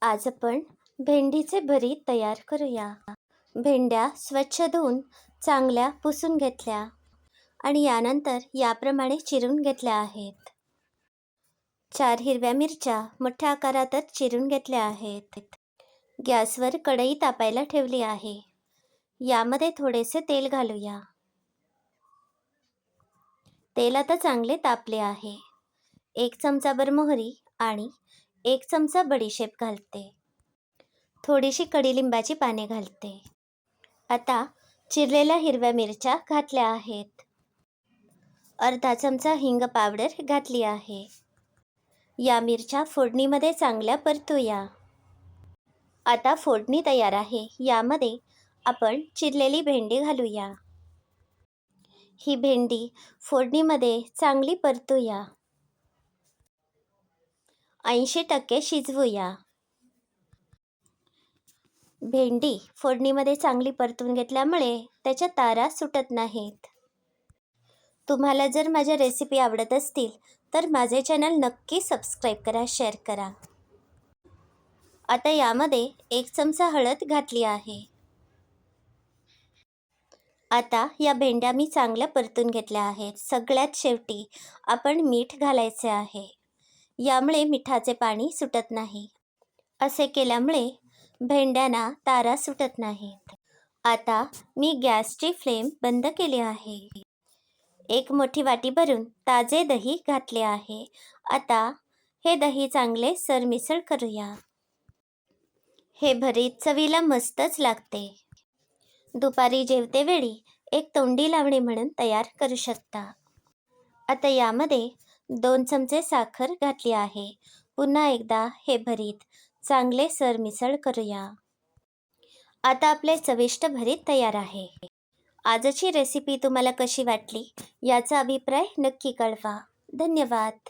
आज आपण भेंडीचे भरीत तयार करूया. भेंड्या स्वच्छ धुवून चांगल्या पुसून घेतल्या आणि यानंतर याप्रमाणे चिरून घेतल्या आहेत. 4 हिरव्या मिरच्या मोठ्या आकारातच चिरून घेतल्या आहेत. गॅसवर कढई तापायला ठेवली आहे. यामध्ये थोडेसे तेल घालूया. तेल आता चांगले तापले आहे. 1 चमचाभर मोहरी आणि 1 चमचा बडीशेप घालते. थोडीशी कडीलिंबाची पाने घालते. आता चिरलेल्या हिरव्या मिरच्या घातल्या आहेत. अर्धा चमचा हिंग पावडर घातली आहे. या मिरच्या फोडणीमध्ये चांगल्या परतूया. आता फोडणी तयार आहे. यामध्ये आपण चिरलेली भेंडी घालूया. ही भेंडी फोडणीमध्ये चांगली परतूया. 80% शिजवूया. भेंडी फोडणीमध्ये चांगली परतून घेतल्यामुळे त्याच्या तारा सुटत नाहीत. तुम्हाला जर माझ्या रेसिपी आवडत असतील तर माझे चॅनल नक्की सबस्क्राईब करा, शेअर करा. आता यामध्ये 1 चमचा हळद घातली आहे. आता या भेंड्या मी चांगल्या परतून घेतल्या आहेत. सगळ्यात शेवटी आपण मीठ घालायचे आहे. यामुळे मिठाचे पाणी सुटत नाही. असे केल्यामुळे भेंड्यांना तारा सुटत नाहीत. आता मी गॅसची फ्लेम बंद केली आहे. 1 मोठी वाटी भरून ताजे दही घातले आहे. आता हे दही चांगले सरमिसळ करूया. हे भरीत चवीला मस्तच लागते. दुपारी जेवतेवेळी एक तोंडी लावणी म्हणून तयार करू शकता. आता यामध्ये 2 चमचे साखर घातली आहे. पुन्हा एकदा हे भरीत चांगले सरमिसळ करूया. आता आपले चविष्ट भरीत तयार आहे. आजची रेसिपी तुम्हाला कशी वाटली याचा अभिप्राय नक्की कळवा. धन्यवाद.